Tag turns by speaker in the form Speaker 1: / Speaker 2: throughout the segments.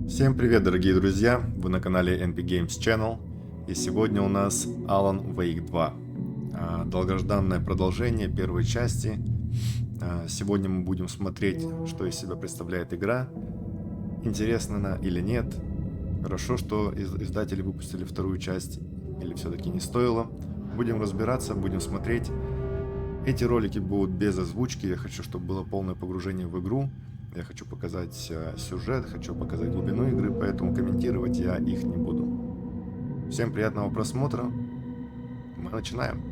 Speaker 1: Всем привет, дорогие друзья! Вы на канале NP Games Channel, и сегодня у нас Алан Вэйк 2. Долгожданное продолжение первой части. Сегодня мы будем смотреть, что из себя представляет игра, интересна она или нет. Хорошо, что издатели выпустили вторую часть, или все-таки не стоило. Будем разбираться, будем смотреть. Эти ролики будут без озвучки, я хочу, чтобы было полное погружение в игру. Я хочу показать сюжет, хочу показать глубину игры, поэтому комментировать я их не буду. Всем приятного просмотра. Мы начинаем.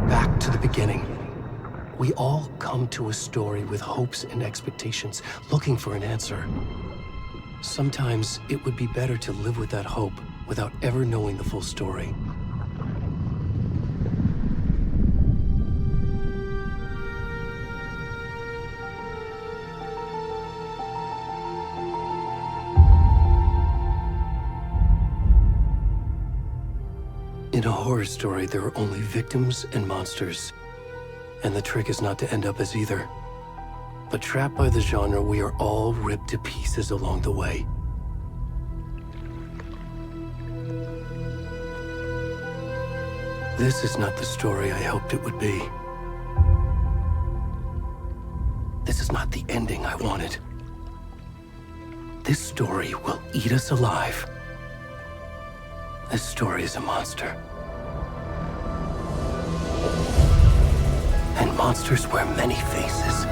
Speaker 2: Back to the beginning. We all come to a story with hopes and expectations, looking for an answer. Sometimes it would be better to live with that hope without ever knowing the full story. In a horror story, there are only victims and monsters. And the trick is not to end up as either. But trapped by the genre, we are all ripped to pieces along the way. This is not the story I hoped it would be. This is not the ending I wanted. This story will eat us alive. This story is a monster. And monsters wear many faces.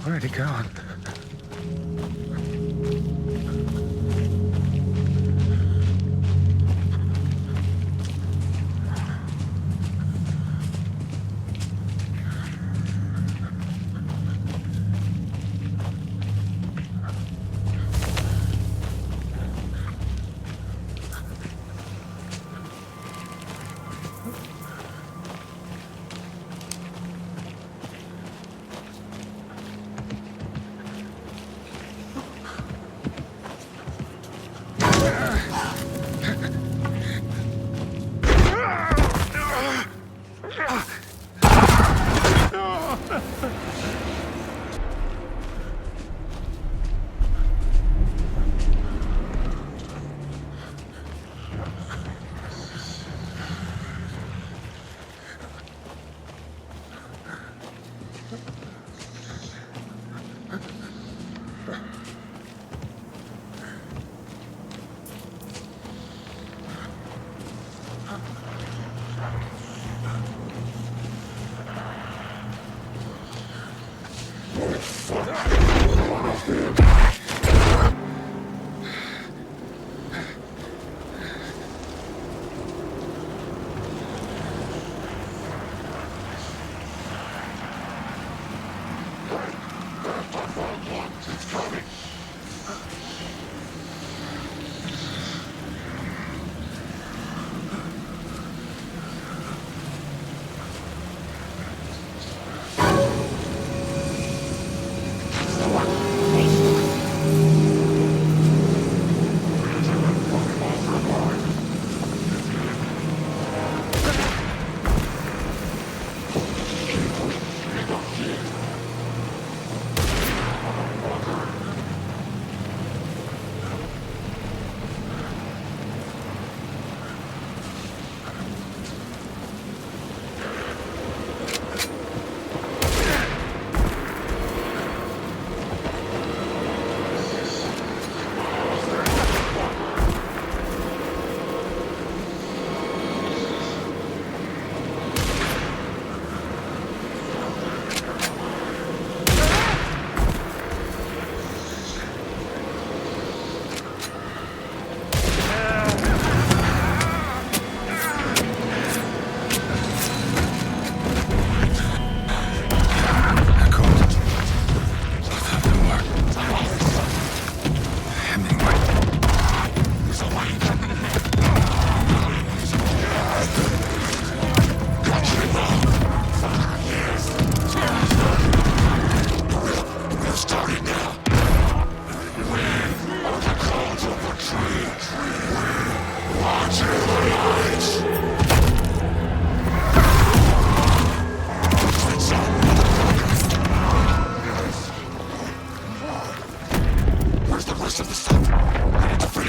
Speaker 3: Already gone.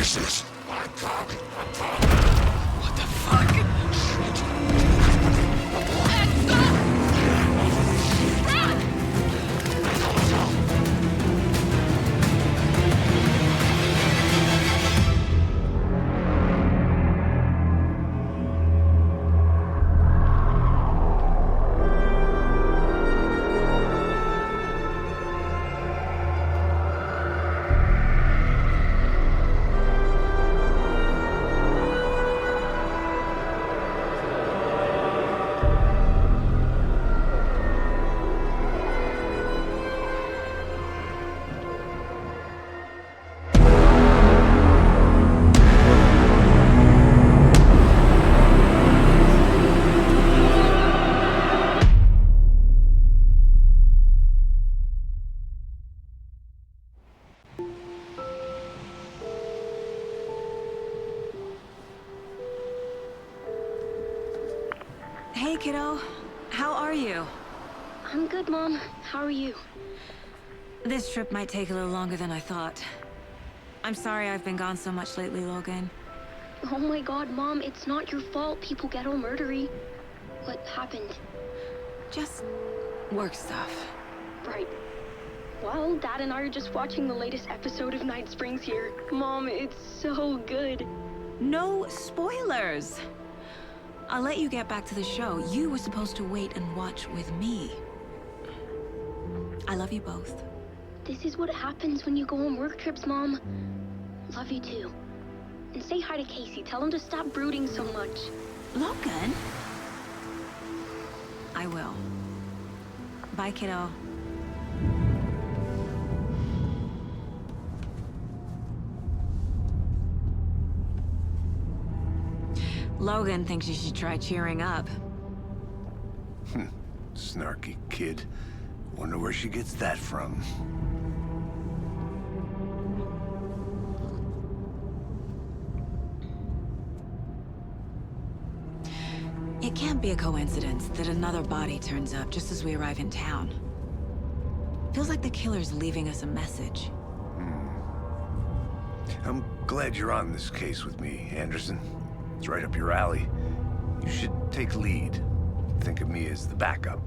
Speaker 4: This is my cock.
Speaker 5: What the fuck? Shit.
Speaker 6: Hey, kiddo. How are you?
Speaker 7: I'm good, Mom. How are you?
Speaker 6: This trip might take a little longer than I thought. I'm sorry I've been gone so much lately, Logan.
Speaker 7: Oh my god, Mom, it's not your fault people get all murdery. What happened?
Speaker 6: Just work stuff.
Speaker 7: Right. Well, Dad and I are just watching the latest episode of Night Springs here. Mom, it's so good.
Speaker 6: No spoilers! I'll let you get back to the show. You were supposed to wait and watch with me. I love you both.
Speaker 7: This is what happens when you go on work trips, Mom. Love you too. And say hi to Casey. Tell him to stop brooding so much.
Speaker 6: Logan? I will. Bye, kiddo. Logan thinks you should try cheering up.
Speaker 4: Snarky kid. Wonder where she gets that from.
Speaker 6: It can't be a coincidence that another body turns up just as we arrive in town. Feels like the killer's leaving us a message.
Speaker 4: I'm glad you're on this case with me, Anderson. It's right up your alley. You should take lead. Think of me as the backup.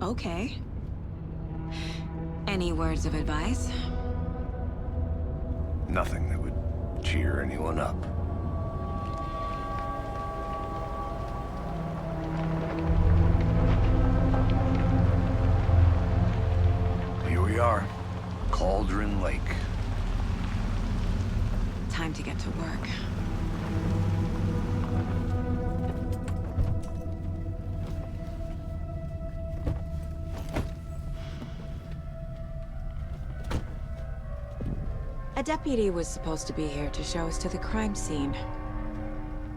Speaker 6: Okay. Any words of advice?
Speaker 4: Nothing that would cheer anyone up. Here we are, Cauldron Lake.
Speaker 6: Time to get to work. A deputy was supposed to be here to show us to the crime scene.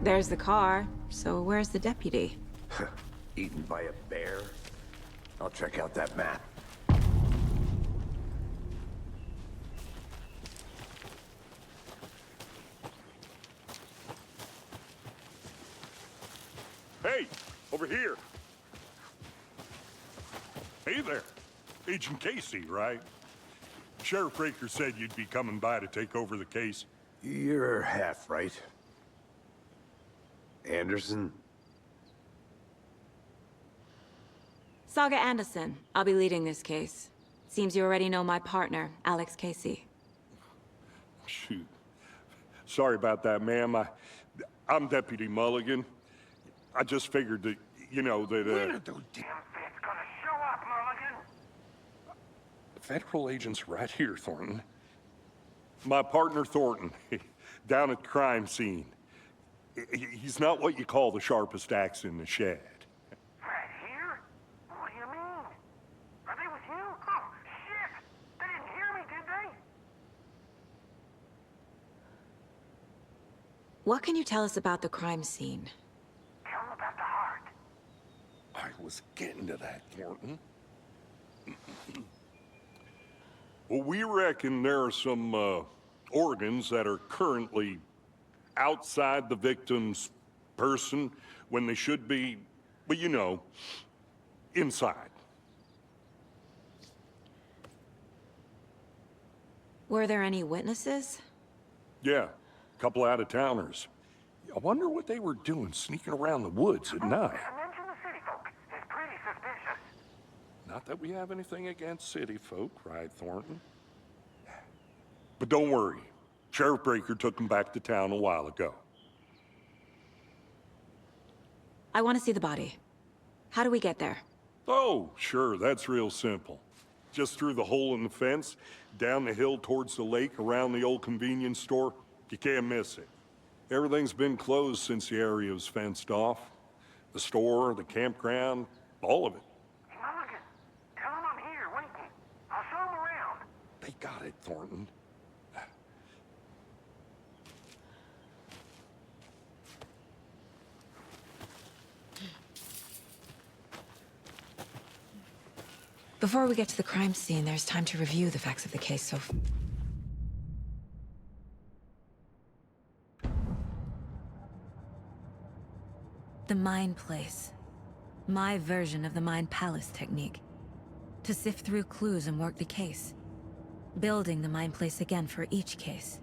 Speaker 6: There's the car, so where's the deputy?
Speaker 4: Eaten by a bear? I'll check out that map.
Speaker 8: Hey, over here. Hey there. Agent Casey, right? Sheriff Raker said you'd be coming by to take over the case.
Speaker 4: You're half right. Anderson?
Speaker 6: Saga Anderson. I'll be leading this case. Seems you already know my partner, Alex Casey.
Speaker 8: Shoot. Sorry about that, ma'am. I'm Deputy Mulligan. I just figured that, you know, that,
Speaker 3: When are those damn feds gonna show up, Mulligan?
Speaker 8: Federal agent's right here, Thornton. My partner, Thornton, down at the crime scene. He's not what you call the sharpest axe in the shed.
Speaker 3: Right here? What do you mean? Are they with you? Oh, shit! They didn't hear me, did they?
Speaker 6: What can you tell us about the crime scene?
Speaker 3: Tell them about the heart.
Speaker 8: I was getting to that, Thornton. Well, we reckon there are some organs that are currently outside the victim's person when they should be, well, you know, inside.
Speaker 6: Were there any witnesses?
Speaker 8: Yeah, a couple out-of-towners. I wonder what they were doing sneaking around the woods at night.
Speaker 3: Mention the city folk. It's pretty suspicious.
Speaker 8: Not that we have anything against city folk, right, Thornton? But don't worry. Sheriff Breaker took them back to town a while ago.
Speaker 6: I want to see the body. How do we get there?
Speaker 8: Oh, sure, that's real simple. Just through the hole in the fence, down the hill towards the lake, around the old convenience store. You can't miss it. Everything's been closed since the area was fenced off. The store, the campground, all of it.
Speaker 3: Mulligan, tell him I'm here waiting. I'll show him around.
Speaker 8: They got it, Thornton.
Speaker 6: Before we get to the crime scene, there's time to review the facts of the case so... The Mind Place. My version of the Mind Palace technique. To sift through clues and work the case. Building the Mind Place again for each case.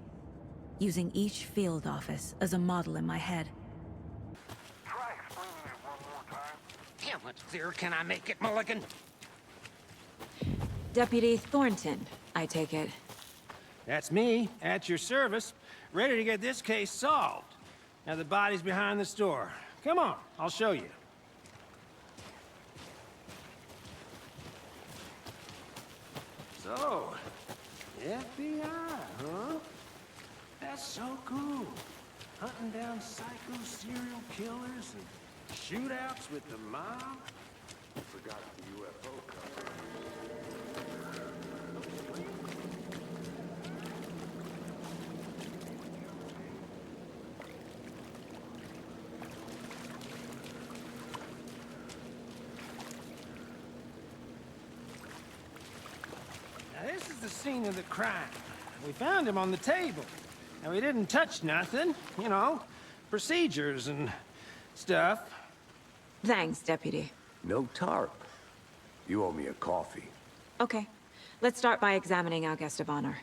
Speaker 6: Using each field office as a model in my head.
Speaker 3: Try explaining it one more time.
Speaker 5: How much clearer can I make it, Mulligan?
Speaker 6: Deputy Thornton, I take it.
Speaker 9: That's me, at your service, ready to get this case solved. Now the body's behind the store. Come on, I'll show you. So, FBI, huh? That's so cool. Hunting down psycho serial killers and shootouts with the mob.
Speaker 4: Forgot the UFO cover.
Speaker 9: Now this is the scene of the crime. We found him on the table. And we didn't touch nothing, you know, procedures and stuff.
Speaker 6: Thanks, Deputy.
Speaker 4: No tarp. You owe me a coffee.
Speaker 6: Okay. Let's start by examining our guest of honor.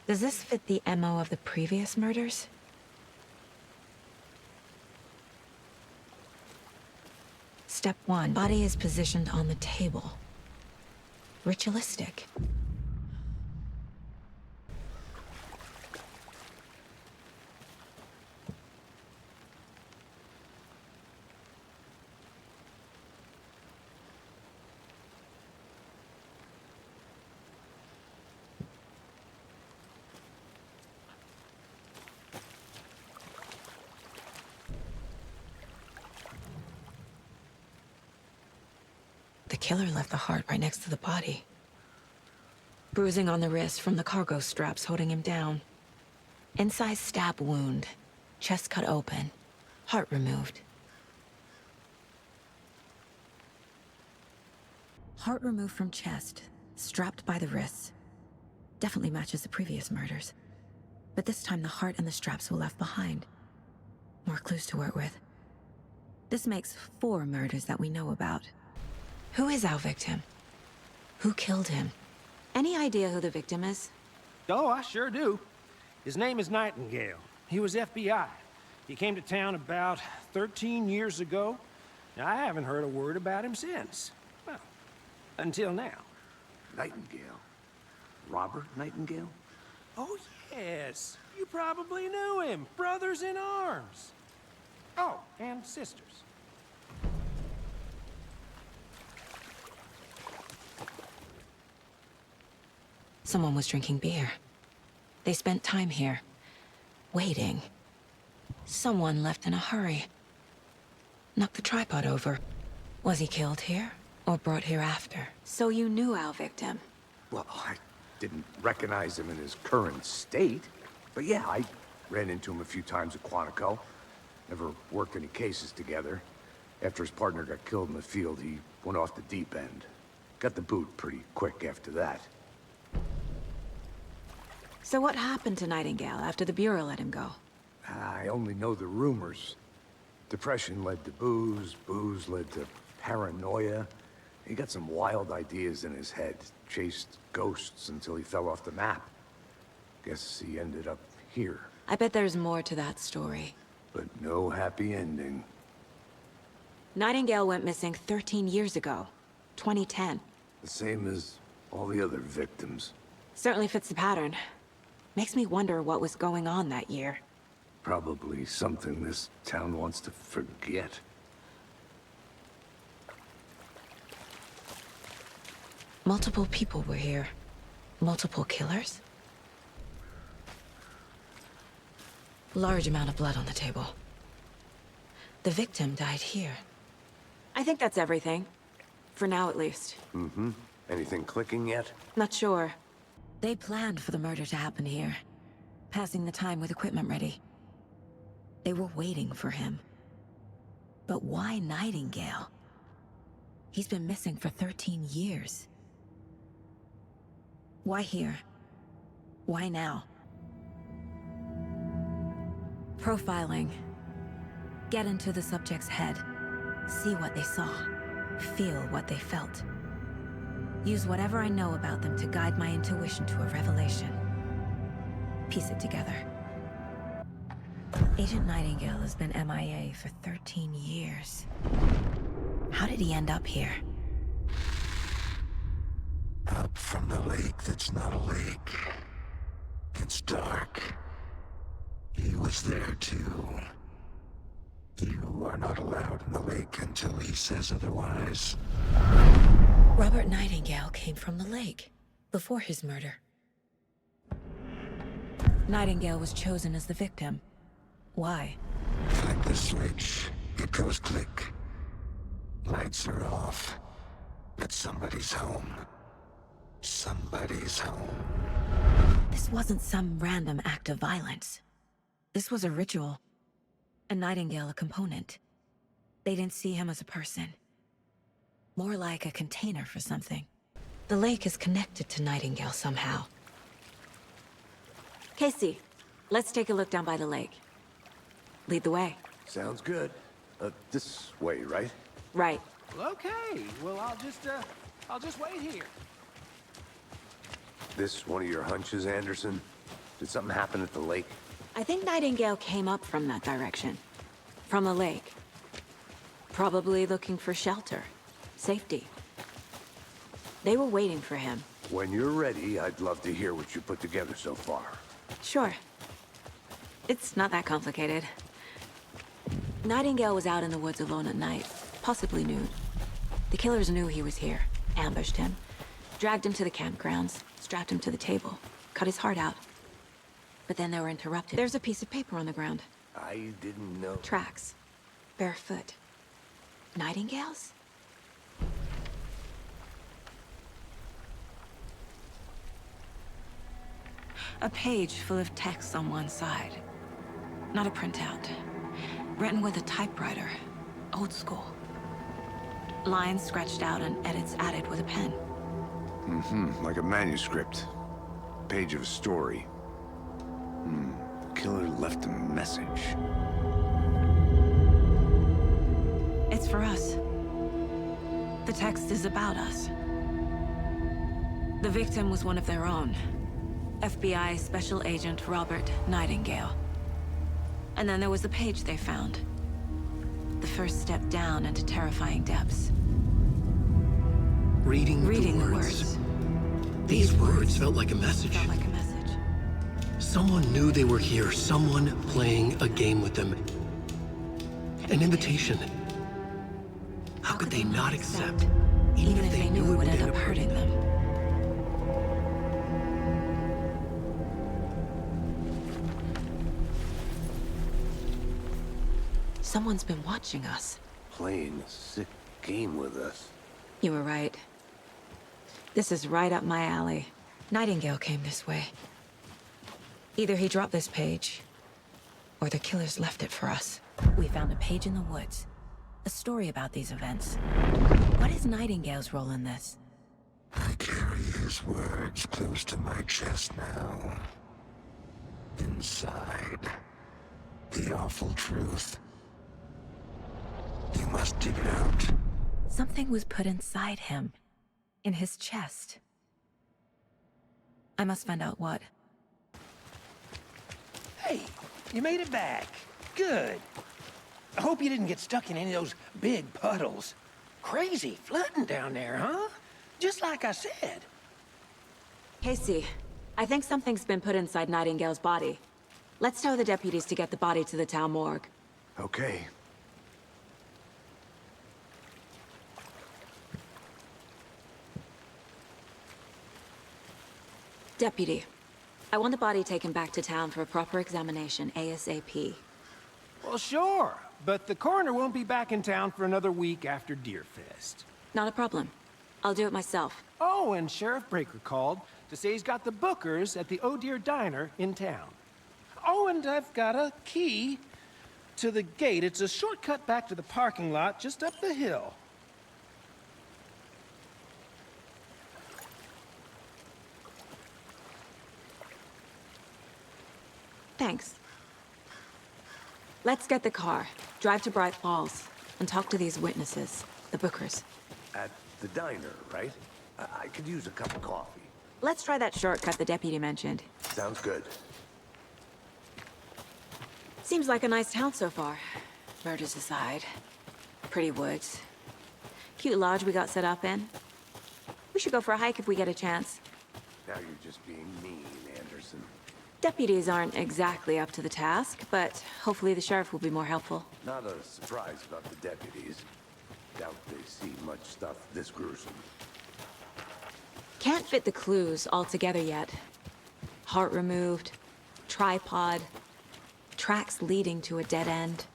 Speaker 6: Does this fit the MO of the previous murders? Step 1. Body is positioned on the table. Ritualistic. The killer left the heart right next to the body. Bruising on the wrist from the cargo straps holding him down. Incised stab wound. Chest cut open. Heart removed. Heart removed from chest. Strapped by the wrists. Definitely matches the previous murders. But this time the heart and the straps were left behind. More clues to work with. This makes 4 murders that we know about. Who is our victim? Who killed him? Any idea who the victim is?
Speaker 9: Oh, I sure do. His name is Nightingale. He was FBI. He came to town about 13 years ago. Now, I haven't heard a word about him since. Well, until now.
Speaker 4: Nightingale? Robert Nightingale?
Speaker 9: Oh, yes. You probably knew him. Brothers in arms. Oh, and sisters.
Speaker 6: Someone was drinking beer. They spent time here, waiting. Someone left in a hurry. Knocked the tripod over. Was he killed here, or brought here after? So you knew our victim.
Speaker 4: Well, I didn't recognize him in his current state. But yeah, I ran into him a few times at Quantico. Never worked any cases together. After his partner got killed in the field, he went off the deep end. Got the boot pretty quick after that.
Speaker 6: So what happened to Nightingale after the Bureau let him go?
Speaker 4: I only know the rumors. Depression led to booze, booze led to paranoia. He got some wild ideas in his head, chased ghosts until he fell off the map. Guess he ended up here.
Speaker 6: I bet there's more to that story.
Speaker 4: But no happy ending.
Speaker 6: Nightingale went missing 13 years ago. 2010.
Speaker 4: The same as all the other victims.
Speaker 6: Certainly fits the pattern. Makes me wonder what was going on that year.
Speaker 4: Probably something this town wants to forget.
Speaker 6: Multiple people were here. Multiple killers? Large amount of blood on the table. The victim died here. I think that's everything. For now, at least.
Speaker 4: Mm-hmm. Anything clicking yet?
Speaker 6: Not sure. They planned for the murder to happen here. Passing the time with equipment ready. They were waiting for him. But why Nightingale? He's been missing for 13 years. Why here? Why now? Profiling. Get into the subject's head. See what they saw. Feel what they felt. Use whatever I know about them to guide my intuition to a revelation. Piece it together. Agent Nightingale has been MIA for 13 years. How did he end up here?
Speaker 10: Up from the lake that's not a lake. It's dark. He was there too. You are not allowed in the lake until he says otherwise.
Speaker 6: Robert Nightingale came from the lake, before his murder. Nightingale was chosen as the victim. Why?
Speaker 10: Like the switch, it goes click. Lights are off. But somebody's home. Somebody's home.
Speaker 6: This wasn't some random act of violence. This was a ritual. And Nightingale a component. They didn't see him as a person. More like a container for something. The lake is connected to Nightingale somehow. Casey, let's take a look down by the lake. Lead the way.
Speaker 4: Sounds good. This way, right?
Speaker 6: Right.
Speaker 9: Okay, well, I'll just wait here.
Speaker 4: This one of your hunches, Anderson? Did something happen at the lake?
Speaker 6: I think Nightingale came up from that direction. From the lake. Probably looking for shelter. Safety. They were waiting for him.
Speaker 4: When you're ready, I'd love to hear what you put together so far.
Speaker 6: Sure. It's not that complicated. Nightingale was out in the woods alone at night, possibly nude. The killers knew he was here, ambushed him, dragged him to the campgrounds, strapped him to the table, cut his heart out. But then they were interrupted. There's a piece of paper on the ground.
Speaker 4: I didn't know.
Speaker 6: Tracks. Barefoot. Nightingales? A page full of text on one side. Not a printout. Written with a typewriter. Old school. Lines scratched out and edits added with a pen.
Speaker 4: Mm-hmm, like a manuscript. Page of a story. The killer left a message.
Speaker 6: It's for us. The text is about us. The victim was one of their own. FBI Special Agent Robert Nightingale. And then there was the page they found. The first step down into terrifying depths.
Speaker 2: Reading the words. These words felt like a message.
Speaker 6: Felt like a message.
Speaker 2: Someone knew they were here, someone playing a game with them. An invitation. How could they not accept, even if they knew it would end up hurting them?
Speaker 6: Someone's been watching us.
Speaker 4: Playing a sick game with us.
Speaker 6: You were right. This is right up my alley. Nightingale came this way. Either he dropped this page, or the killers left it for us. We found a page in the woods. A story about these events. What is Nightingale's role in this?
Speaker 10: I carry his words close to my chest now. Inside, the awful truth. You must dig it out.
Speaker 6: Something was put inside him. In his chest. I must find out what.
Speaker 9: Hey, you made it back. Good. I hope you didn't get stuck in any of those big puddles. Crazy flooding down there, huh? Just like I said.
Speaker 6: Casey, I think something's been put inside Nightingale's body. Let's tell the deputies to get the body to the town morgue.
Speaker 4: Okay.
Speaker 6: Deputy, I want the body taken back to town for a proper examination, ASAP.
Speaker 9: Well, sure. But the coroner won't be back in town for another week after Deerfest.
Speaker 6: Not a problem. I'll do it myself.
Speaker 9: Oh, and Sheriff Breaker called to say he's got the bookers at the Oh Dear Diner in town. Oh, and I've got a key to the gate. It's a shortcut back to the parking lot just up the hill.
Speaker 6: Thanks. Let's get the car, drive to Bright Falls, and talk to these witnesses, the bookers.
Speaker 4: At the diner, right? I could use a cup of coffee.
Speaker 6: Let's try that shortcut the deputy mentioned.
Speaker 4: Sounds good.
Speaker 6: Seems like a nice town so far. Murders aside. Pretty woods. Cute lodge we got set up in. We should go for a hike if we get a chance.
Speaker 4: Now you're just being mean, Anderson.
Speaker 6: Deputies aren't exactly up to the task, but hopefully the sheriff will be more helpful.
Speaker 4: Not a surprise about the deputies. Doubt they see much stuff this gruesome.
Speaker 6: Can't fit the clues all together yet. Heart removed, tripod, tracks leading to a dead end.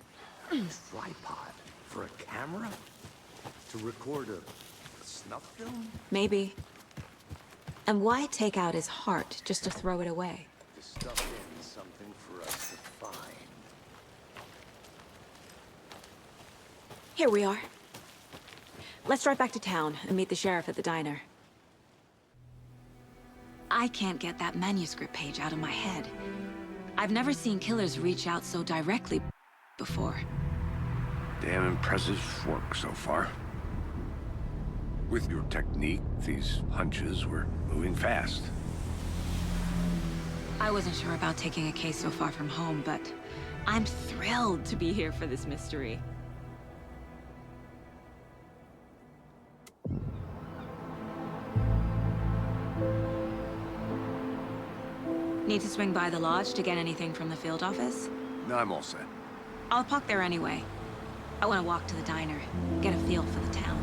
Speaker 4: Tripod? For a camera? To record a snuff film?
Speaker 6: Maybe. And why take out his heart just to throw it away?
Speaker 4: To stuff in something for us to find.
Speaker 6: Here we are. Let's drive back to town and meet the sheriff at the diner. I can't get that manuscript page out of my head. I've never seen killers reach out so directly before.
Speaker 4: Damn impressive work so far. With your technique, these hunches were moving fast.
Speaker 6: I wasn't sure about taking a case so far from home, but I'm thrilled to be here for this mystery. Need to swing by the lodge to get anything from the field office?
Speaker 4: No, I'm all set.
Speaker 6: I'll park there anyway. I want to walk to the diner, get a feel for the town.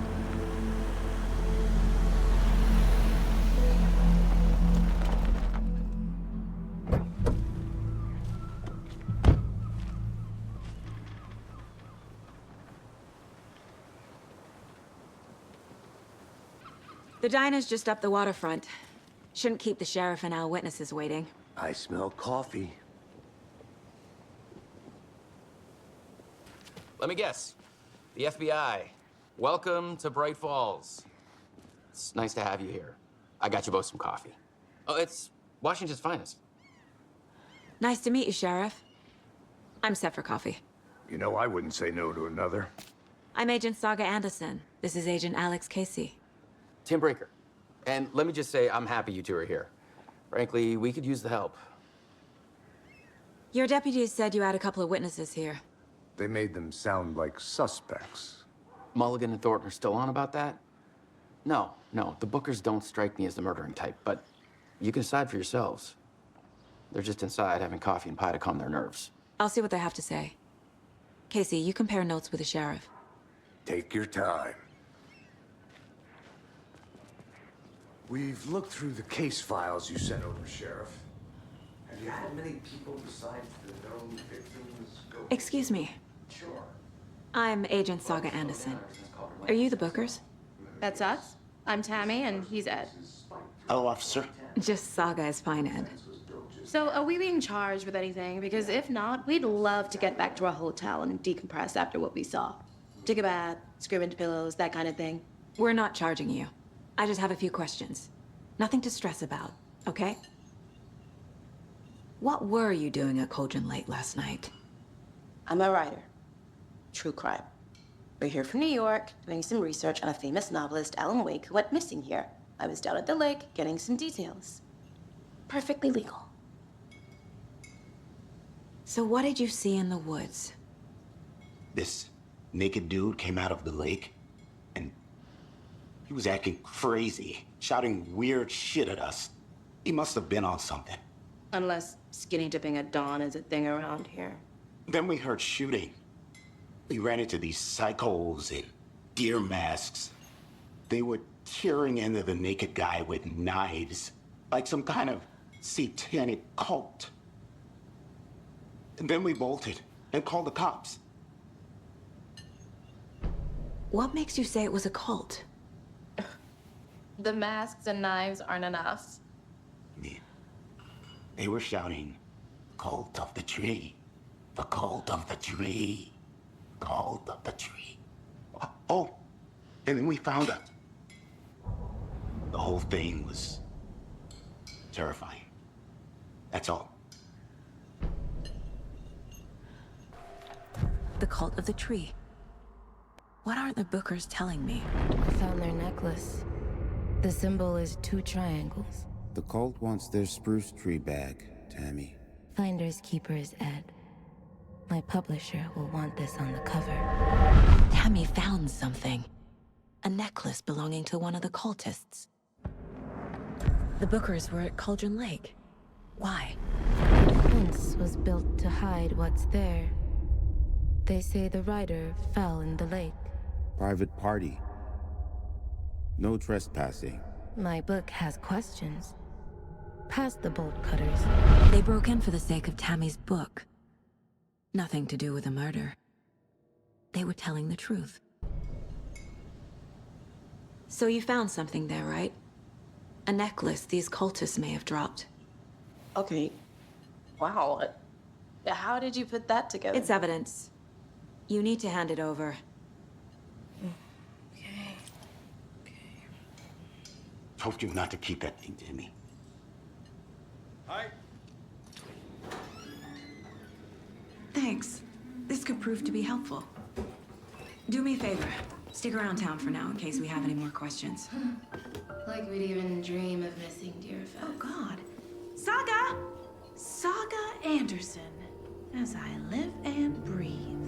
Speaker 6: The diner's just up the waterfront. Shouldn't keep the sheriff and our witnesses waiting.
Speaker 4: I smell coffee.
Speaker 11: Let me guess. The FBI. Welcome to Bright Falls. It's nice to have you here. I got you both some coffee. Oh, it's Washington's finest.
Speaker 6: Nice to meet you, Sheriff. I'm set for coffee.
Speaker 4: You know, I wouldn't say no to another.
Speaker 6: I'm Agent Saga Anderson. This is Agent Alex Casey.
Speaker 11: Tim Breaker. And let me just say, I'm happy you two are here. Frankly, we could use the help.
Speaker 6: Your deputies said you had a couple of witnesses here.
Speaker 4: They made them sound like suspects.
Speaker 11: Mulligan and Thornton are still on about that? No, the Bookers don't strike me as the murdering type, but you can decide for yourselves. They're just inside having coffee and pie to calm their nerves.
Speaker 6: I'll see what they have to say. Casey, you compare notes with the sheriff.
Speaker 4: Take your time. We've looked through the case files you sent over, Sheriff. Have you had many people besides the known victims go?
Speaker 6: Excuse me.
Speaker 4: Sure.
Speaker 6: I'm Agent Saga Anderson. Are you the Bookers?
Speaker 12: That's us. I'm Tammy, and he's Ed.
Speaker 13: Hello, officer.
Speaker 6: Just Saga is fine, Ed.
Speaker 12: So, are we being charged with anything? Because if not, we'd love to get back to our hotel and decompress after what we saw. Take a bath, scream into pillows, that kind of thing.
Speaker 6: We're not charging you. I just have a few questions. Nothing to stress about, okay? What were you doing at Cauldron Lake last night?
Speaker 12: I'm a writer. True crime. We're here from New York, doing some research on a famous novelist, Alana Wэйka, who went missing here. I was down at the lake, getting some details. Perfectly legal.
Speaker 6: So what did you see in the woods?
Speaker 10: This naked dude came out of the lake, and he was acting crazy, shouting weird shit at us. He must have been on something.
Speaker 12: Unless skinny dipping at dawn is a thing around here.
Speaker 10: Then we heard shooting. We ran into these psychos in deer masks. They were tearing into the naked guy with knives, like some kind of satanic cult. And then we bolted and called the cops.
Speaker 6: What makes you say it was a cult?
Speaker 12: The masks and knives aren't enough.
Speaker 10: They were shouting, "Cult of the tree, the cult of the tree, cult of the tree." Oh, and then we found out. The whole thing was terrifying. That's all.
Speaker 6: The cult of the tree. What aren't the Bookers telling me?
Speaker 13: I found their necklace. The symbol is 2 triangles.
Speaker 14: The cult wants their spruce tree back, Tammy.
Speaker 13: Finders keepers, Ed. My publisher will want this on the cover.
Speaker 6: Tammy found something. A necklace belonging to one of the cultists. The Bookers were at Cauldron Lake. Why?
Speaker 13: The fence was built to hide what's there. They say the rider fell in the lake.
Speaker 14: Private party. No trespassing.
Speaker 13: My book has questions. Past the bolt cutters.
Speaker 6: They broke in for the sake of Tammy's book. Nothing to do with the murder. They were telling the truth. So you found something there, right? A necklace these cultists may have dropped.
Speaker 12: Okay. Wow. How did you put that together?
Speaker 6: It's evidence. You need to hand it over.
Speaker 12: Okay.
Speaker 10: Told you not to keep that thing, Timmy.
Speaker 8: Hi.
Speaker 6: Thanks. This could prove to be helpful. Do me a favor. Stick around town for now in case we have any more questions.
Speaker 12: Like we'd even dream of missing dear friends.
Speaker 15: Oh, God. Saga! Saga Anderson. As I live and breathe.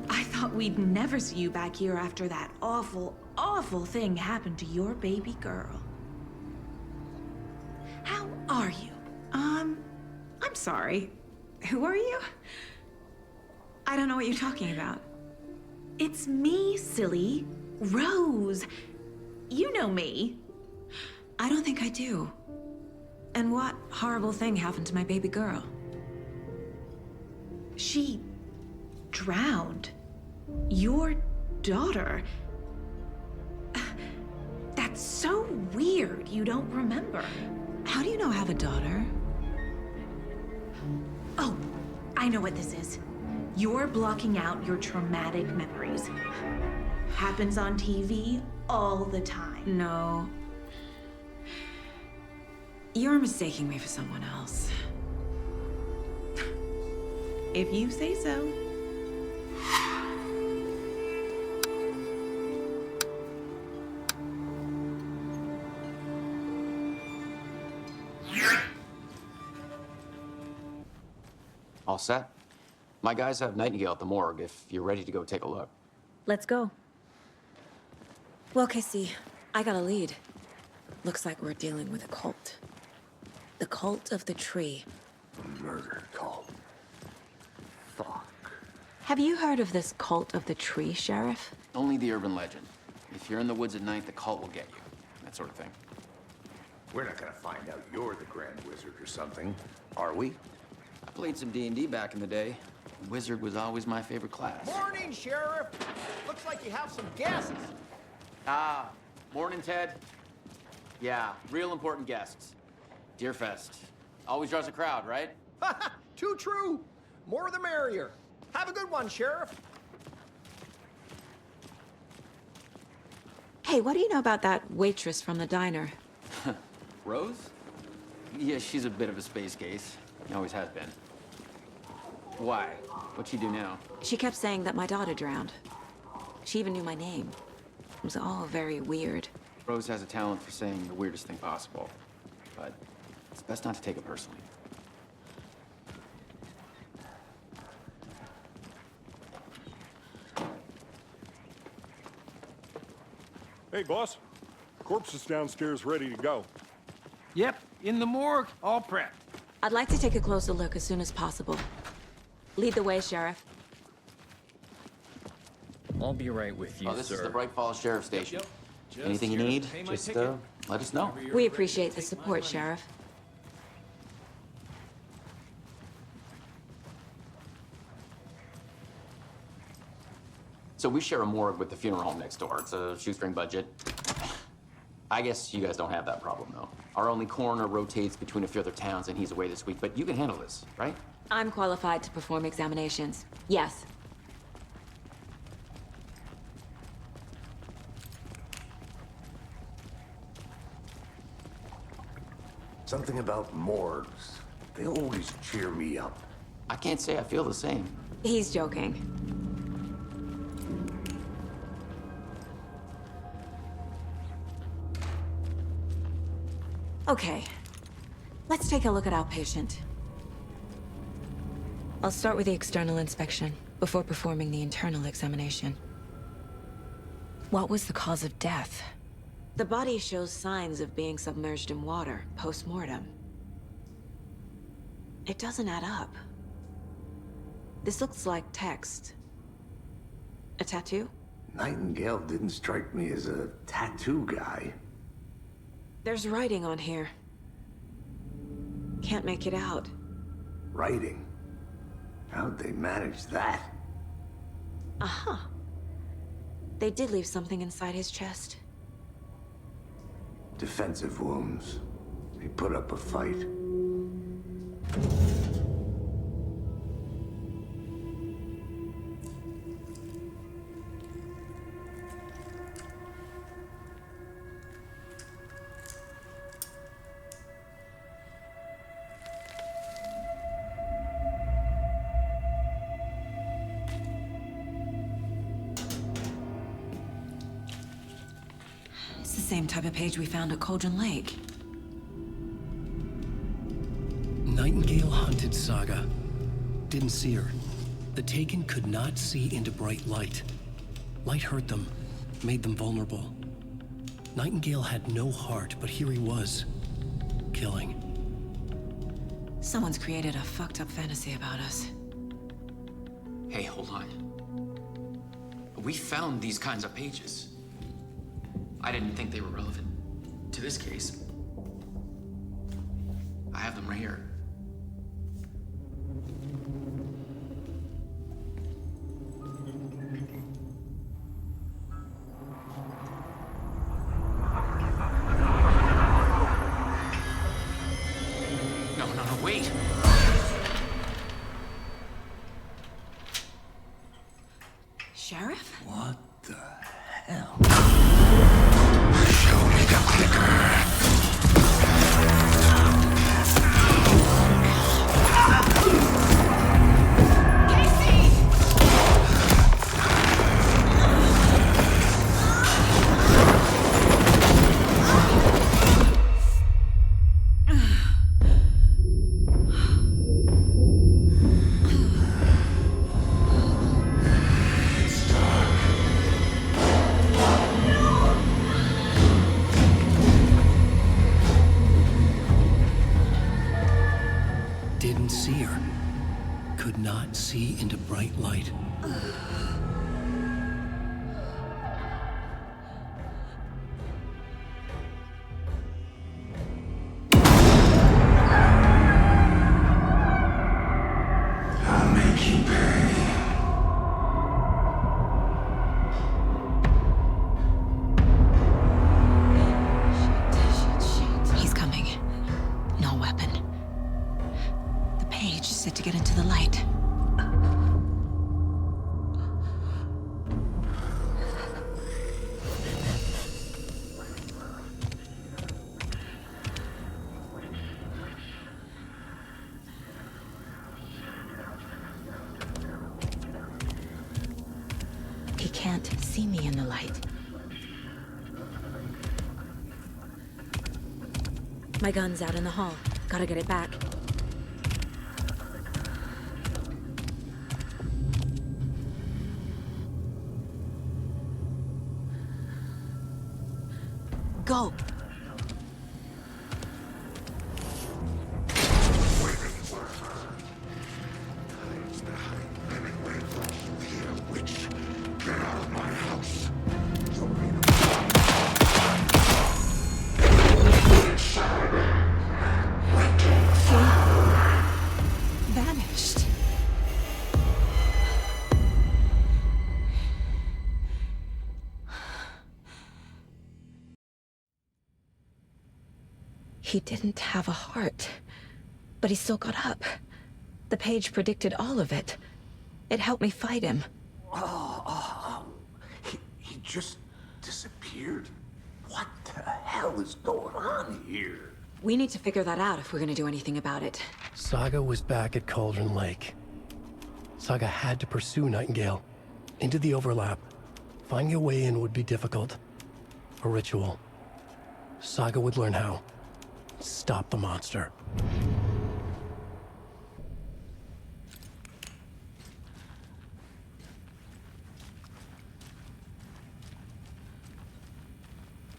Speaker 15: I thought we'd never see you back here after that awful, awful thing happened to your baby girl. How are you? I'm sorry. Who are you? I don't know what you're talking about. It's me, silly. Rose. You know me.
Speaker 6: I don't think I do. And what horrible thing happened to my baby girl?
Speaker 15: She drowned. Your daughter. That's so weird you don't remember.
Speaker 6: How do you know I have a daughter?
Speaker 15: Oh, I know what this is. You're blocking out your traumatic memories. Happens on TV all the time.
Speaker 6: No. You're mistaking me for someone else.
Speaker 15: If you say so.
Speaker 11: All set? My guys have Nightingale at the morgue if you're ready to go take a look.
Speaker 6: Let's go. Well, Casey, I got a lead. Looks like we're dealing with a cult. The cult of the tree.
Speaker 4: A murder cult. Fuck.
Speaker 6: Have you heard of this cult of the tree, Sheriff?
Speaker 11: Only the urban legend. If you're in the woods at night, the cult will get you. That sort of thing.
Speaker 4: We're not gonna find out you're the Grand Wizard or something, are we?
Speaker 11: I played some D&D back in the day. Wizard was always my favorite class.
Speaker 9: Morning, Sheriff. Looks like you have some guests.
Speaker 11: Ah, morning, Ted. Yeah, real important guests. Deerfest. Always draws a crowd, right?
Speaker 9: Too true. More the merrier. Have a good one, Sheriff.
Speaker 6: Hey, what do you know about that waitress from the diner?
Speaker 11: Rose? Yeah, she's a bit of a space case. Always has been. Why? What'd she do now?
Speaker 6: She kept saying that my daughter drowned. She even knew my name. It was all very weird.
Speaker 11: Rose has a talent for saying the weirdest thing possible. But it's best not to take it personally.
Speaker 8: Hey, boss. Corpse is downstairs ready to go.
Speaker 9: Yep, in the morgue, all prepped.
Speaker 16: I'd like to take a closer look as soon as possible. Lead the way, Sheriff.
Speaker 17: I'll be right with you,
Speaker 11: this
Speaker 17: sir.
Speaker 11: is the Bright Falls Sheriff Station.
Speaker 9: Just
Speaker 11: Anything you
Speaker 9: here to
Speaker 11: need,
Speaker 9: pay my
Speaker 11: just
Speaker 9: ticket.
Speaker 11: let us know.
Speaker 16: We appreciate the support, Sheriff.
Speaker 11: So we share a morgue with the funeral home next door. It's a shoestring budget. I guess you guys don't have that problem, though. Our only coroner rotates between a few other towns, and he's away this week. But you can handle this, right?
Speaker 16: I'm qualified to perform examinations. Yes.
Speaker 4: Something about morgues. They always cheer me up.
Speaker 11: I can't say I feel the same.
Speaker 16: He's joking. Okay, let's take a look at our patient. I'll start with the external inspection before performing the internal examination. What was the cause of death? The body shows signs of being submerged in water post-mortem. It doesn't add up. This looks like text. A tattoo?
Speaker 4: Nightingale didn't strike me as a tattoo guy.
Speaker 16: There's writing on here. Can't make it out.
Speaker 4: Writing? How'd they manage that?
Speaker 16: Uh-huh. They did leave something inside his chest.
Speaker 4: Defensive wounds. He put up a fight.
Speaker 16: It's the same type of page we found at Cauldron Lake.
Speaker 2: Nightingale hunted Saga. Didn't see her. The Taken could not see into bright light. Light hurt them, made them vulnerable. Nightingale had no heart, but here he was, killing.
Speaker 16: Someone's created a fucked up fantasy about us.
Speaker 11: Hey, hold on. We found these kinds of pages. I didn't think they were relevant to this case. I have them right here. No, wait!
Speaker 16: Sheriff?
Speaker 10: What the hell?
Speaker 3: Show me the clicker.
Speaker 2: Didn't see her. Could not see into bright light.
Speaker 3: I'll make you pay.
Speaker 16: He's coming. No weapon. The page is set to get into the light. He can't see me in the light. My gun's out in the hall. Gotta get it back. Go. Vanished. He didn't have a heart, but he still got up. The page predicted all of it. It helped me fight him.
Speaker 4: He just disappeared? What the hell is going on here?
Speaker 16: We need to figure that out if we're gonna do anything about it.
Speaker 2: Saga was back at Cauldron Lake. Saga had to pursue Nightingale into the overlap. Finding a way in would be difficult. A ritual. Saga would learn how. Stop the monster.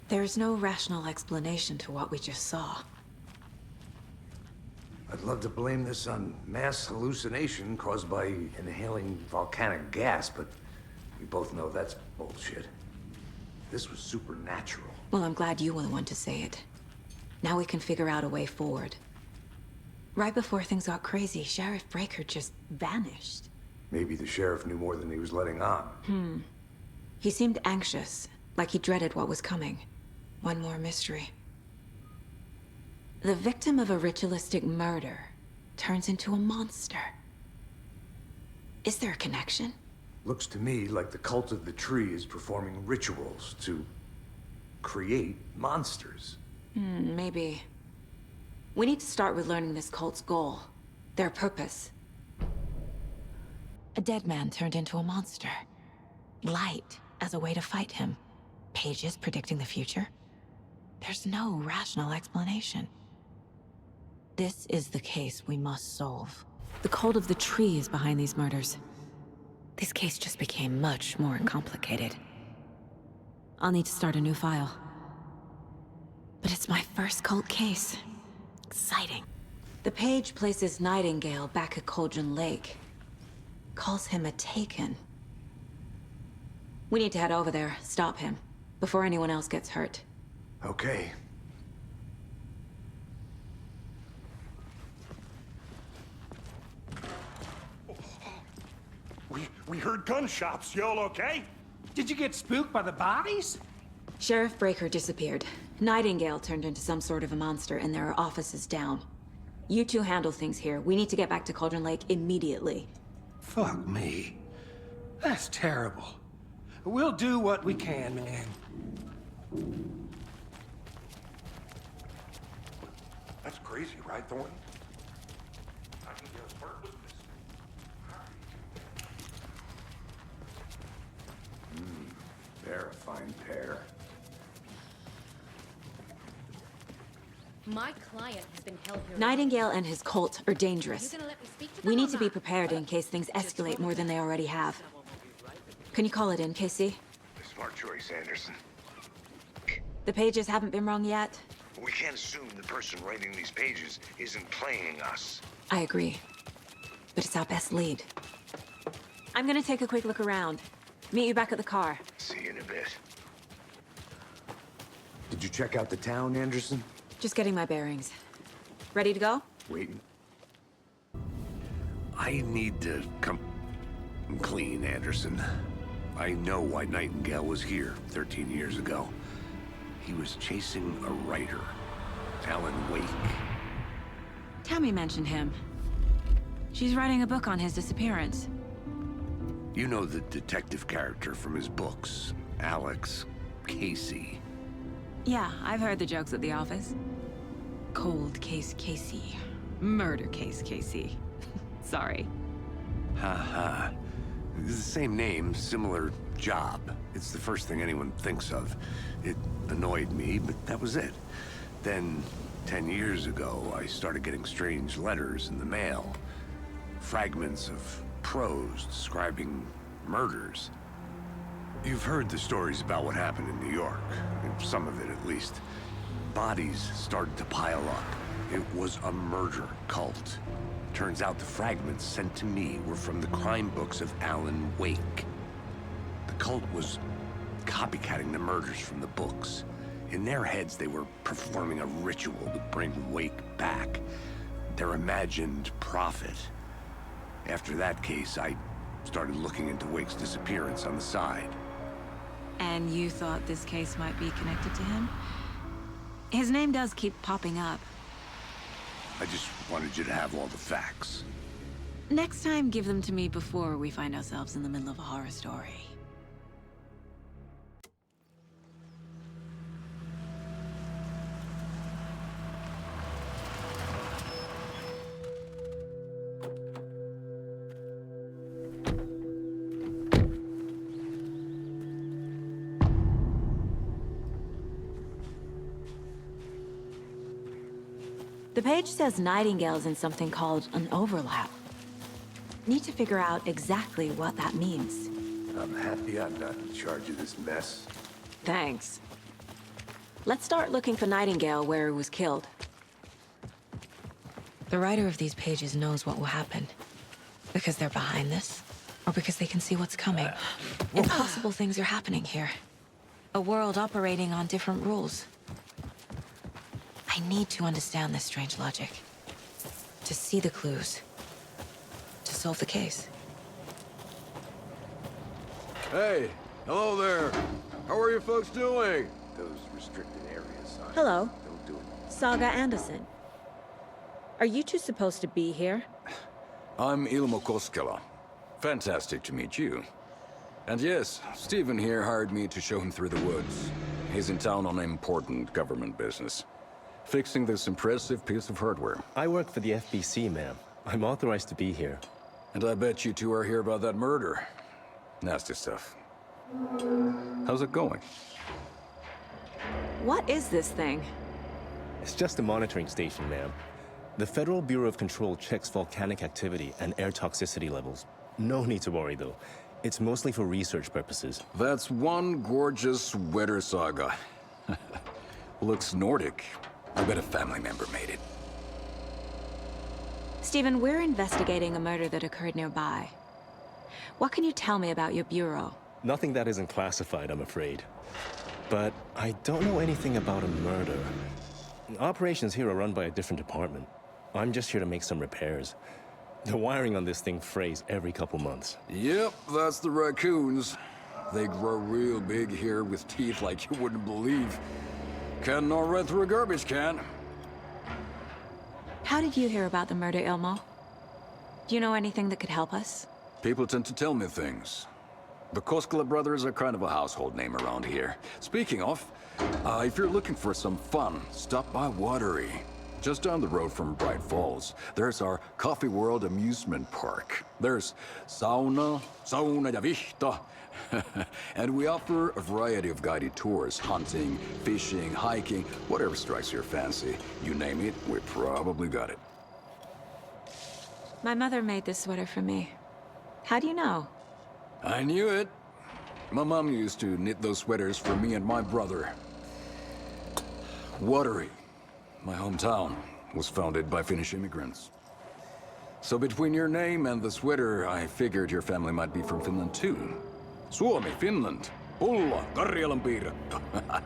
Speaker 16: There's no rational explanation to what we just saw.
Speaker 4: I'd love to blame this on mass hallucination caused by inhaling volcanic gas, but we both know that's bullshit. This was supernatural.
Speaker 16: Well, I'm glad you were the one to say it. Now we can figure out a way forward. Right before things got crazy, Sheriff Breaker just vanished.
Speaker 4: Maybe the sheriff knew more than he was letting on.
Speaker 16: He seemed anxious, like he dreaded what was coming. One more mystery. The victim of a ritualistic murder turns into a monster. Is there a connection?
Speaker 4: Looks to me like the cult of the tree is performing rituals to create monsters.
Speaker 16: Maybe. We need to start with learning this cult's goal. Their purpose. A dead man turned into a monster. Light as a way to fight him. Pages predicting the future. There's no rational explanation. This is the case we must solve. The cult of the tree is behind these murders. This case just became much more complicated. I'll need to start a new file. But it's my first cult case. Exciting. The page places Nightingale back at Cauldron Lake. Calls him a Taken. We need to head over there, stop him, before anyone else gets hurt.
Speaker 4: Okay.
Speaker 8: We heard gunshots. Y'all okay?
Speaker 9: Did you get spooked by the bodies?
Speaker 16: Sheriff Breaker disappeared. Nightingale turned into some sort of a monster, and there are offices down. You two handle things here. We need to get back to Cauldron Lake immediately.
Speaker 9: Fuck me. That's terrible. We'll do what we can, man.
Speaker 8: That's crazy, right, Thornton? I can get a word with this.
Speaker 4: They're a fine pair.
Speaker 17: My client has been held here.
Speaker 16: Nightingale and his cult are dangerous.
Speaker 17: You gonna let me speak to
Speaker 16: We
Speaker 17: them
Speaker 16: need
Speaker 17: or
Speaker 16: to be
Speaker 17: not?
Speaker 16: prepared in case things escalate more than they already have. Can you call it in, Casey?
Speaker 10: Smart choice, Anderson.
Speaker 16: The pages haven't been wrong yet?
Speaker 10: We can't assume the person writing these pages isn't playing us.
Speaker 16: I agree. But it's our best lead. I'm gonna take a quick look around. Meet you back at the car.
Speaker 10: See you in a bit.
Speaker 4: Did you check out the town, Anderson?
Speaker 16: Just getting my bearings. Ready to go?
Speaker 4: Waiting. I need to come clean, Anderson. I know why Nightingale was here 13 years ago. He was chasing a writer, Alan Wake.
Speaker 16: Tammy mentioned him. She's writing a book on his disappearance.
Speaker 4: You know the detective character from his books, Alex Casey.
Speaker 16: Yeah, I've heard the jokes at the office. Cold case Casey. Murder case Casey. Sorry.
Speaker 4: Ha. It's the same name, similar job. It's the first thing anyone thinks of. It annoyed me, but that was it. Then, 10 years ago, I started getting strange letters in the mail. Fragments of prose describing murders. You've heard the stories about what happened in New York. Some of it, at least. Bodies started to pile up. It was a murder cult. Turns out the fragments sent to me were from the crime books of Alana Wэйka. The cult was copycatting the murders from the books. In their heads, they were performing a ritual to bring Wake back. Their imagined prophet. After that case, I started looking into Wake's disappearance on the side.
Speaker 16: And you thought this case might be connected to him? His name does keep popping up.
Speaker 4: I just wanted you to have all the facts.
Speaker 16: Next time, give them to me before we find ourselves in the middle of a horror story. The page says Nightingale's in something called an overlap. Need to figure out exactly what that means.
Speaker 4: I'm happy I'm not in charge of this mess.
Speaker 16: Thanks. Let's start looking for Nightingale where he was killed. The writer of these pages knows what will happen. Because they're behind this, or because they can see what's coming. Impossible things are happening here. A world operating on different rules. I need to understand this strange logic. To see the clues. To solve the case.
Speaker 18: Hey, hello there. How are you folks doing?
Speaker 4: Those restricted areas.
Speaker 16: Hello.
Speaker 4: Don't do it.
Speaker 16: Saga Anderson. Are you two supposed to be here?
Speaker 18: I'm Ilmo Koskela. Fantastic to meet you. And yes, Stephen here hired me to show him through the woods. He's in town on important government business. Fixing this impressive piece of hardware.
Speaker 19: I work for the FBC, ma'am. I'm authorized to be here.
Speaker 18: And I bet you two are here about that murder. Nasty stuff. How's it going?
Speaker 16: What is this thing?
Speaker 19: It's just a monitoring station, ma'am. The Federal Bureau of Control checks volcanic activity and air toxicity levels. No need to worry, though. It's mostly for research purposes.
Speaker 18: That's one gorgeous weather saga. Looks Nordic. I bet a family member made it.
Speaker 16: Stephen, we're investigating a murder that occurred nearby. What can you tell me about your bureau?
Speaker 19: Nothing that isn't classified, I'm afraid. But I don't know anything about a murder. Operations here are run by a different department. I'm just here to make some repairs. The wiring on this thing frays every couple months.
Speaker 18: Yep, that's the raccoons. They grow real big here with teeth like you wouldn't believe. Can gnaw right through a garbage can.
Speaker 16: How did you hear about the murder, Ilmo? Do you know anything that could help us?
Speaker 18: People tend to tell me things. The Koskela brothers are kind of a household name around here. Speaking of, if you're looking for some fun, stop by Watery. Just down the road from Bright Falls, there's our Coffee World amusement park. There's sauna ja vihta. And we offer a variety of guided tours, hunting, fishing, hiking, whatever strikes your fancy. You name it, we probably got it.
Speaker 16: My mother made this sweater for me. How do you know?
Speaker 18: I knew it. My mom used to knit those sweaters for me and my brother. Watery, my hometown, was founded by Finnish immigrants. So between your name and the sweater, I figured your family might be from Finland too. Suomi, Finland. Pulla, Karjalan piirakka.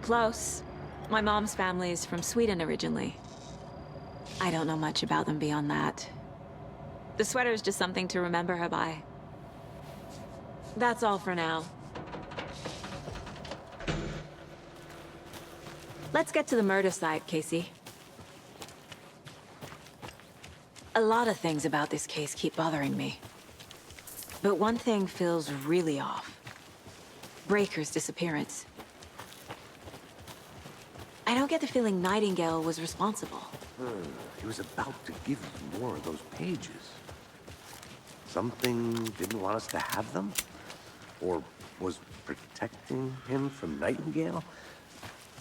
Speaker 16: Close. My mom's family is from Sweden originally. I don't know much about them beyond that. The sweater is just something to remember her by. That's all for now. Let's get to the murder site, Casey. A lot of things about this case keep bothering me. But one thing feels really off. Breaker's disappearance. I don't get the feeling Nightingale was responsible.
Speaker 4: He was about to give you more of those pages. Something didn't want us to have them? Or was protecting him from Nightingale?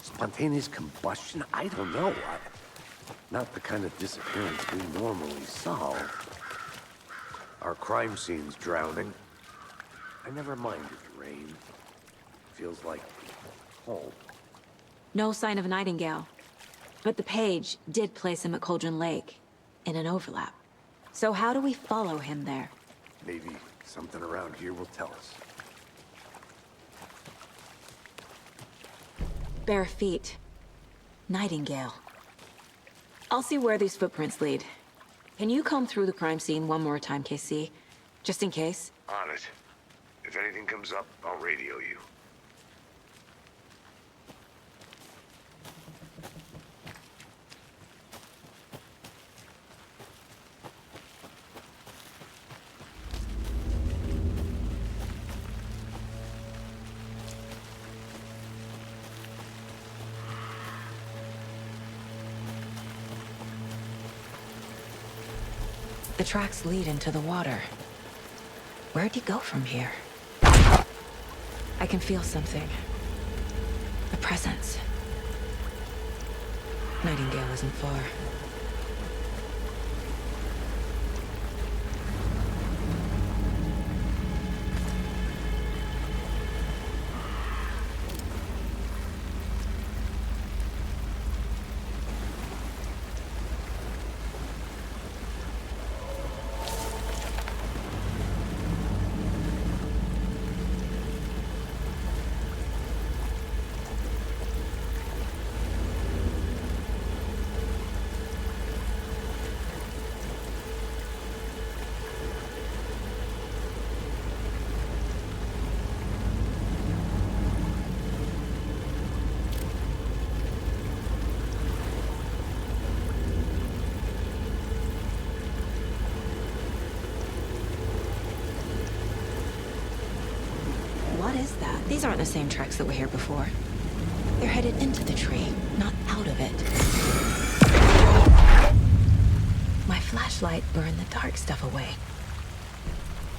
Speaker 4: Spontaneous combustion? I don't know. Not the kind of disappearance we normally solve. Our crime scene's drowning. I never minded the rain. Feels like home.
Speaker 16: No sign of Nightingale. But the page did place him at Cauldron Lake, in an overlap. So how do we follow him there?
Speaker 4: Maybe something around here will tell us.
Speaker 16: Bare feet. Nightingale. I'll see where these footprints lead. Can you comb through the crime scene one more time, KC? Just in case?
Speaker 4: On it. If anything comes up, I'll radio you.
Speaker 16: The tracks lead into the water. Where'd he go from here? I can feel something. A presence. Nightingale isn't far. What is that? These aren't the same tracks that were here before. They're headed into the tree, not out of it. My flashlight burned the dark stuff away.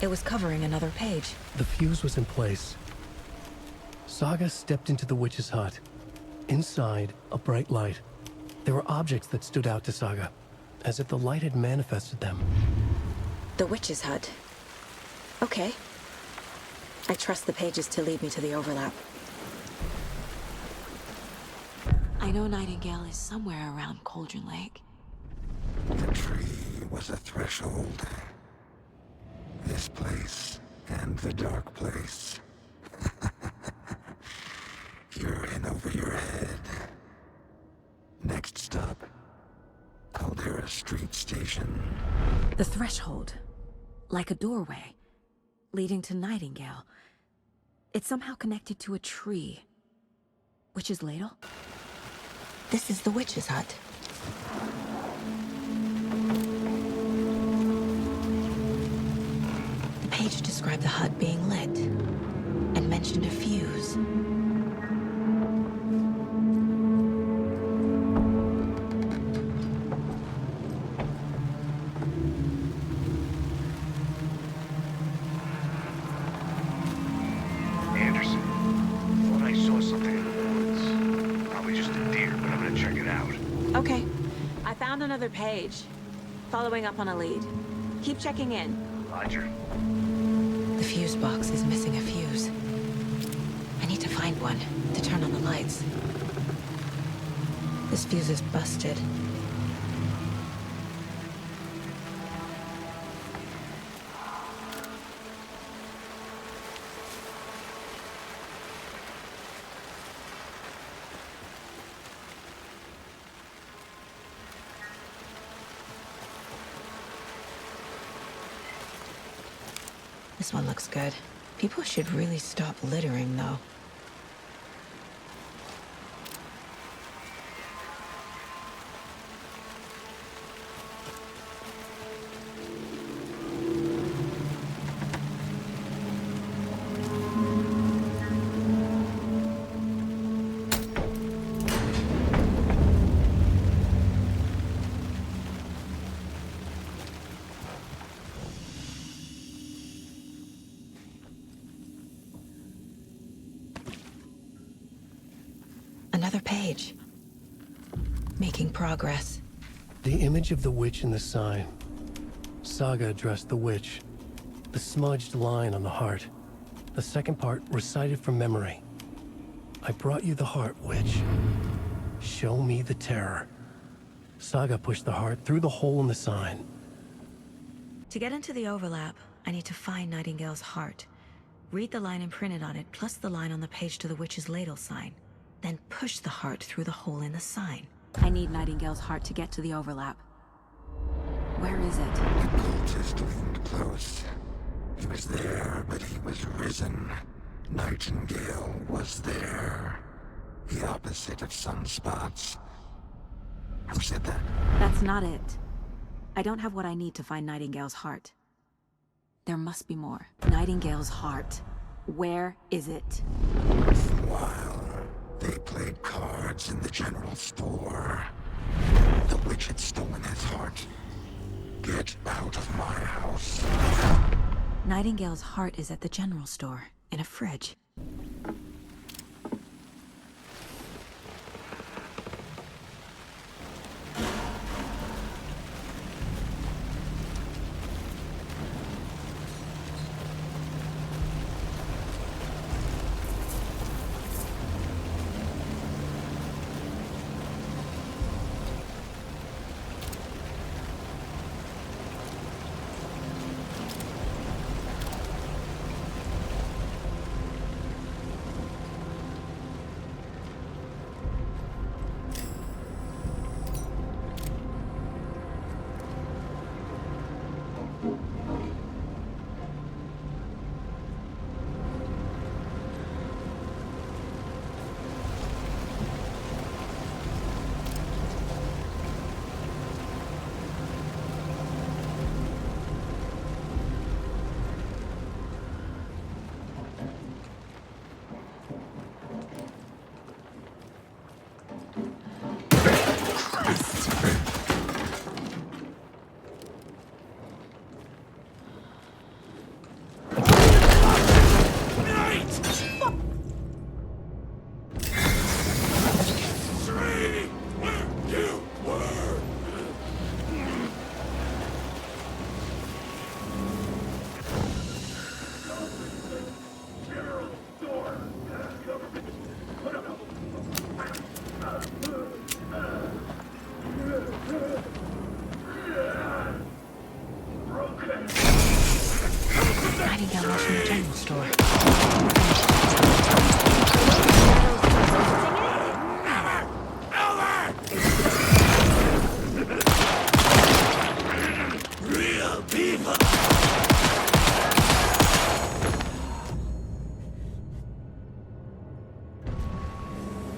Speaker 16: It was covering another page.
Speaker 2: The fuse was in place. Saga stepped into the witch's hut. Inside, a bright light. There were objects that stood out to Saga, as if the light had manifested them.
Speaker 16: The witch's hut. Okay. I trust the pages to lead me to the overlap. I know Nightingale is somewhere around Cauldron Lake.
Speaker 10: The tree was a threshold. This place and the dark place. You're in over your head. Next stop, Caldera Street Station.
Speaker 6: The threshold. Like a doorway. Leading to Nightingale. It's somehow connected to a tree. Witch's ladle?
Speaker 16: This is the witch's hut. The page described the hut being lit, and mentioned a fuse. Okay, I found another page. Following up on a lead. Keep checking in.
Speaker 4: Roger.
Speaker 16: The fuse box is missing a fuse. I need to find one to turn on the lights. This fuse is busted. This one looks good. People should really stop littering, though. Another page. Making progress.
Speaker 2: The image of the witch in the sign. Saga addressed the witch. The smudged line on the heart. The second part recited from memory. I brought you the heart, witch. Show me the terror. Saga pushed the heart through the hole in the sign.
Speaker 6: To get into the overlap, I need to find Nightingale's heart. Read the line imprinted on it, plus the line on the page to the witch's ladle sign. Then push the heart through the hole in the sign. I need Nightingale's heart to get to the overlap. Where is it?
Speaker 10: The cultist wasn't close. He was there, but he was risen. Nightingale was there. The opposite of sunspots. Who said that?
Speaker 6: That's not it. I don't have what I need to find Nightingale's heart. There must be more. Nightingale's heart. Where is it?
Speaker 10: While they played cards in the general store, the witch had stolen his heart. Get out of my house.
Speaker 6: Nightingale's heart is at the general store, in a fridge.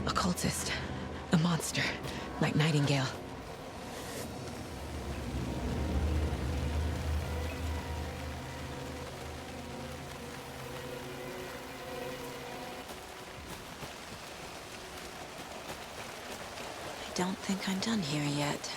Speaker 6: Occultist. A monster. Like Nightingale. I don't think I'm done here yet.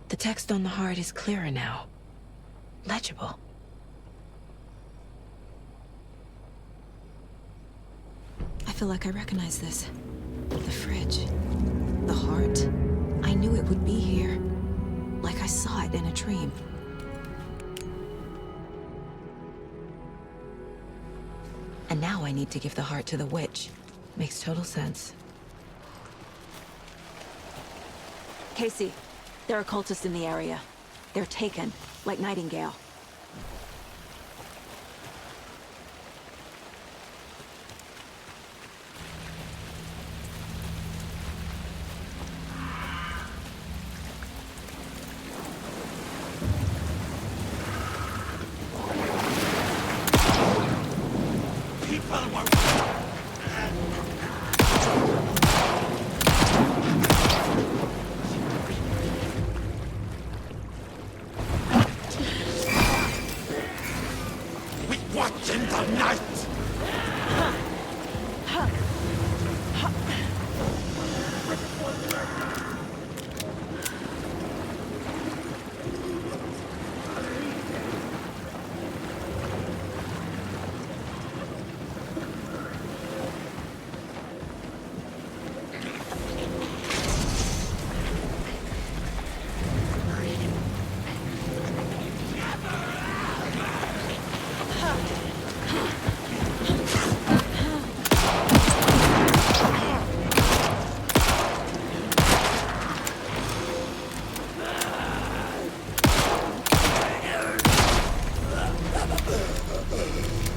Speaker 6: The text on the heart is clearer now. Legible. I feel like I recognize this. The fridge. The heart. I knew it would be here. Like I saw it in a dream. And now I need to give the heart to the witch. Makes total sense.
Speaker 16: Casey, there are cultists in the area. They're taken, like Nightingale.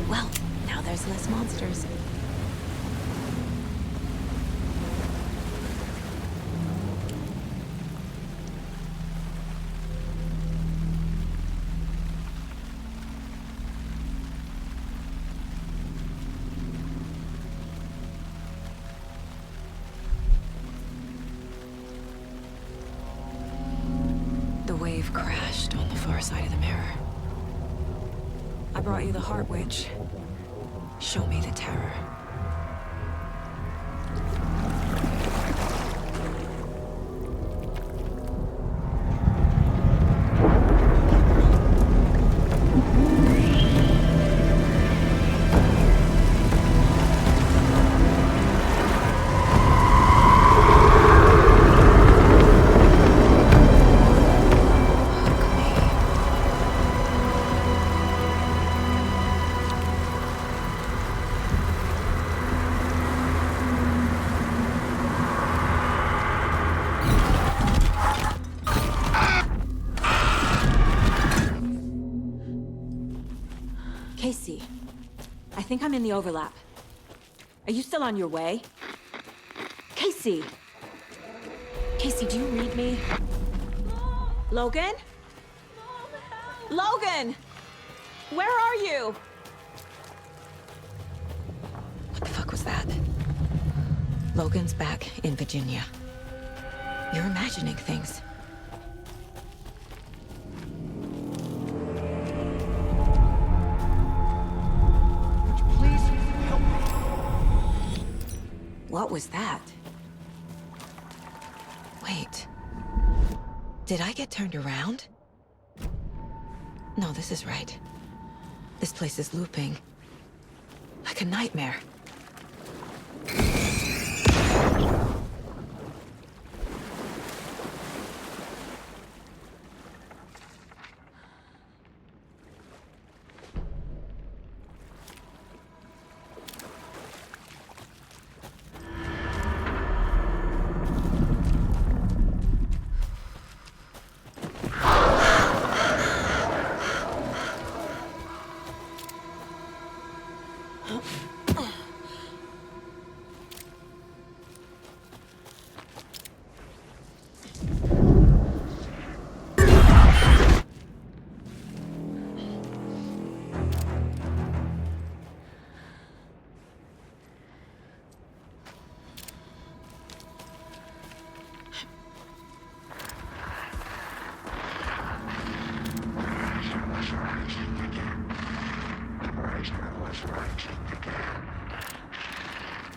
Speaker 6: Well, now there's less monsters.
Speaker 16: The wave crashed on the far side of the mirror. I brought you the Heart Witch. Show me the terror. Casey, I think I'm in the overlap. Are you still on your way? Casey! Casey, do you read me? Mom. Logan? Mom, help. Logan! Where are you?
Speaker 6: What the fuck was that? Logan's back in Virginia. You're imagining things. What was that? Wait. Did I get turned around? No, this is right. This place is looping. Like a nightmare.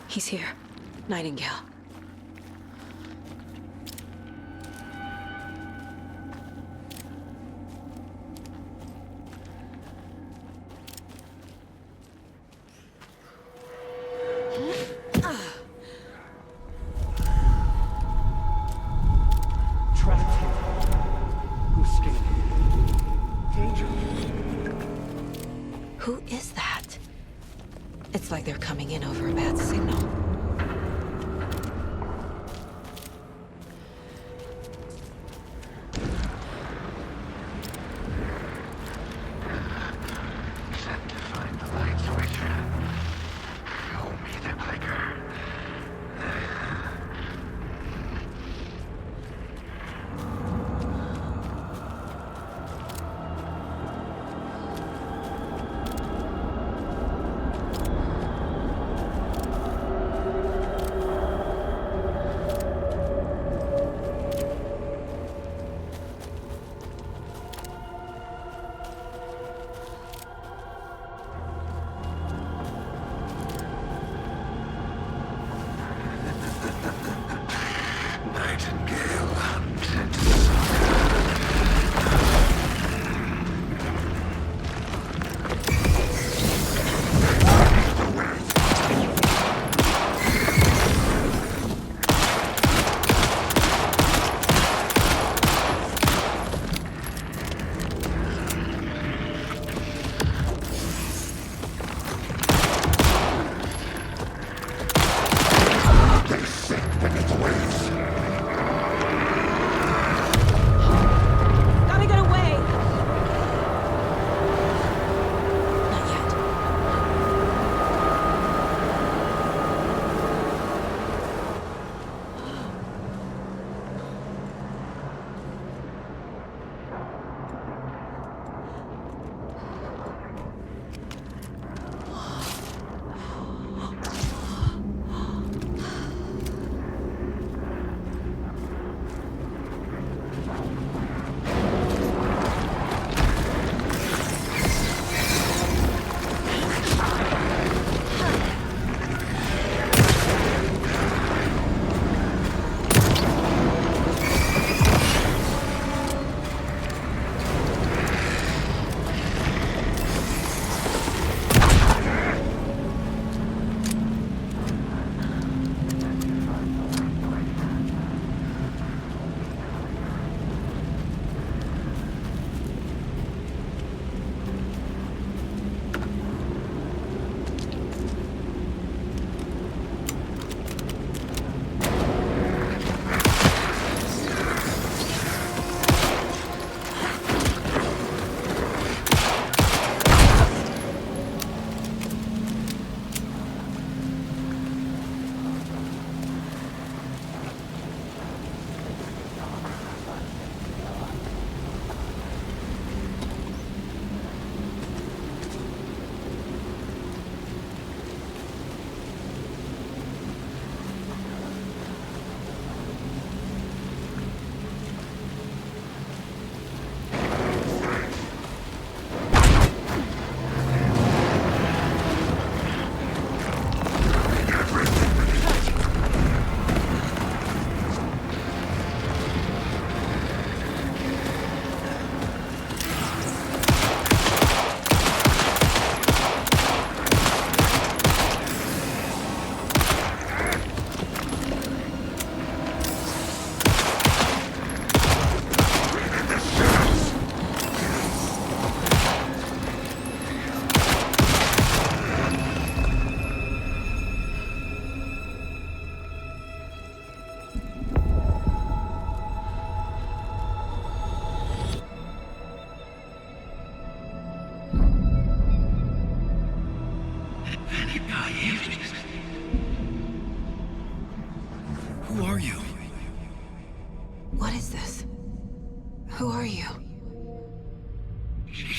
Speaker 6: He's here. Nightingale. Who is that? It's like they're coming in over a bad signal.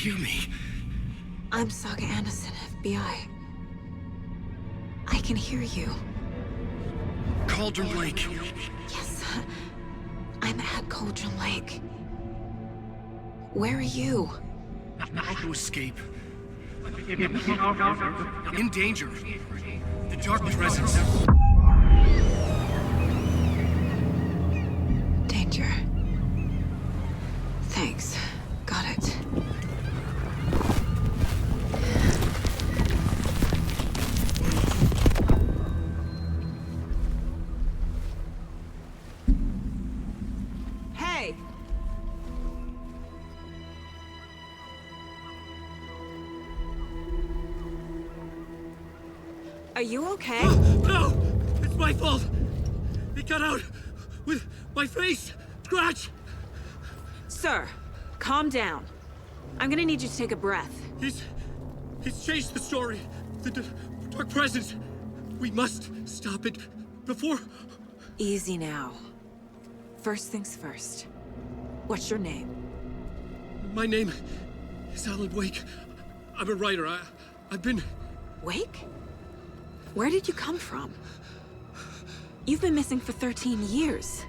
Speaker 20: hear me?
Speaker 16: I'm Saga Anderson, FBI. I can hear you.
Speaker 20: Cauldron Lake.
Speaker 16: Yes, I'm at Cauldron Lake. Where are you?
Speaker 20: How to escape. In danger. The dark presence.
Speaker 16: Danger. Thanks. Got it.
Speaker 15: Hey!
Speaker 16: Are you okay?
Speaker 20: No! It's my fault! It got out with my face! Scratch!
Speaker 16: Sir, calm down. I'm gonna need you to take a breath.
Speaker 20: He's changed the story. The dark presence. We must stop it before...
Speaker 16: Easy now. First things first. What's your name?
Speaker 20: My name is Alan Wake. I'm a writer. I've been...
Speaker 16: Wake? Where did you come from? You've been missing for 13 years.